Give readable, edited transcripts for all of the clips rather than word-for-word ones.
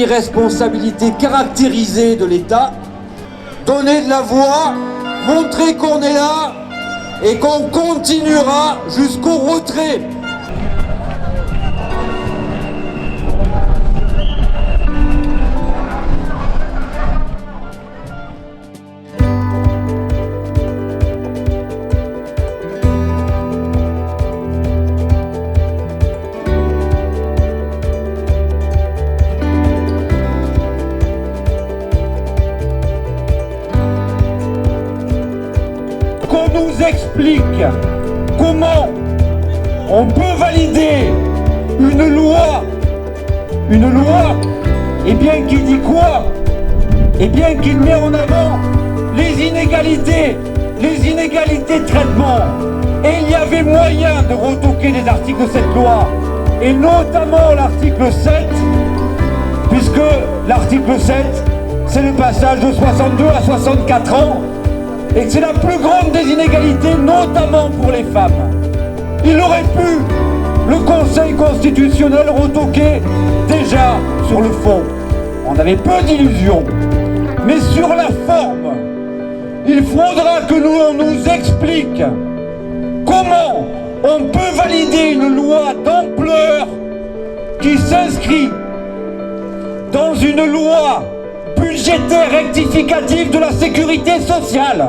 l'irresponsabilité caractérisée de l'État, donner de la voix, montrer qu'on est là et qu'on continuera jusqu'au retrait. Qu'on nous explique comment on peut valider une loi, et bien qui dit quoi? Et bien qui met en avant les inégalités de traitement. Et il y avait moyen de retoquer les articles de cette loi, et notamment l'article 7, puisque l'article 7, c'est le passage de 62 à 64 ans, et que c'est la plus grande des inégalités, notamment pour les femmes. Il aurait pu, le Conseil constitutionnel, retoquer déjà sur le fond. On avait peu d'illusions. Mais sur la forme, il faudra que on nous explique comment on peut valider une loi d'ampleur qui s'inscrit dans une loi budgétaire rectificative de la sécurité sociale.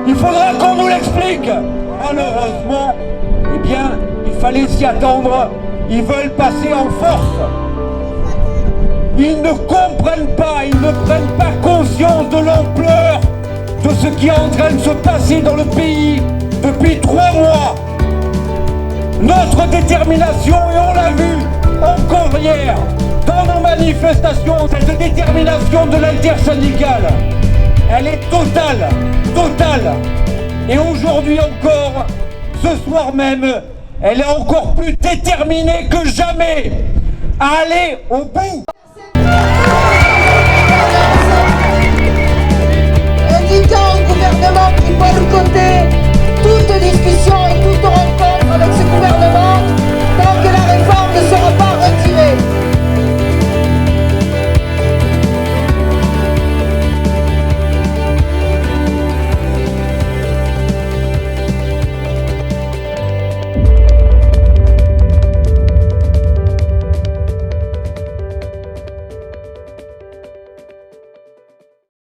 Il faudra qu'on nous l'explique. Malheureusement, eh bien, il fallait s'y attendre. Ils veulent passer en force. Ils ne comprennent pas, ils ne prennent pas conscience de l'ampleur de ce qui est en train de se passer dans le pays depuis 3 mois. Notre détermination, et on l'a vu encore hier, dans nos manifestations, cette détermination de l'intersyndicale, elle est totale. Et aujourd'hui encore, ce soir même, elle est encore plus déterminée que jamais à aller au bout.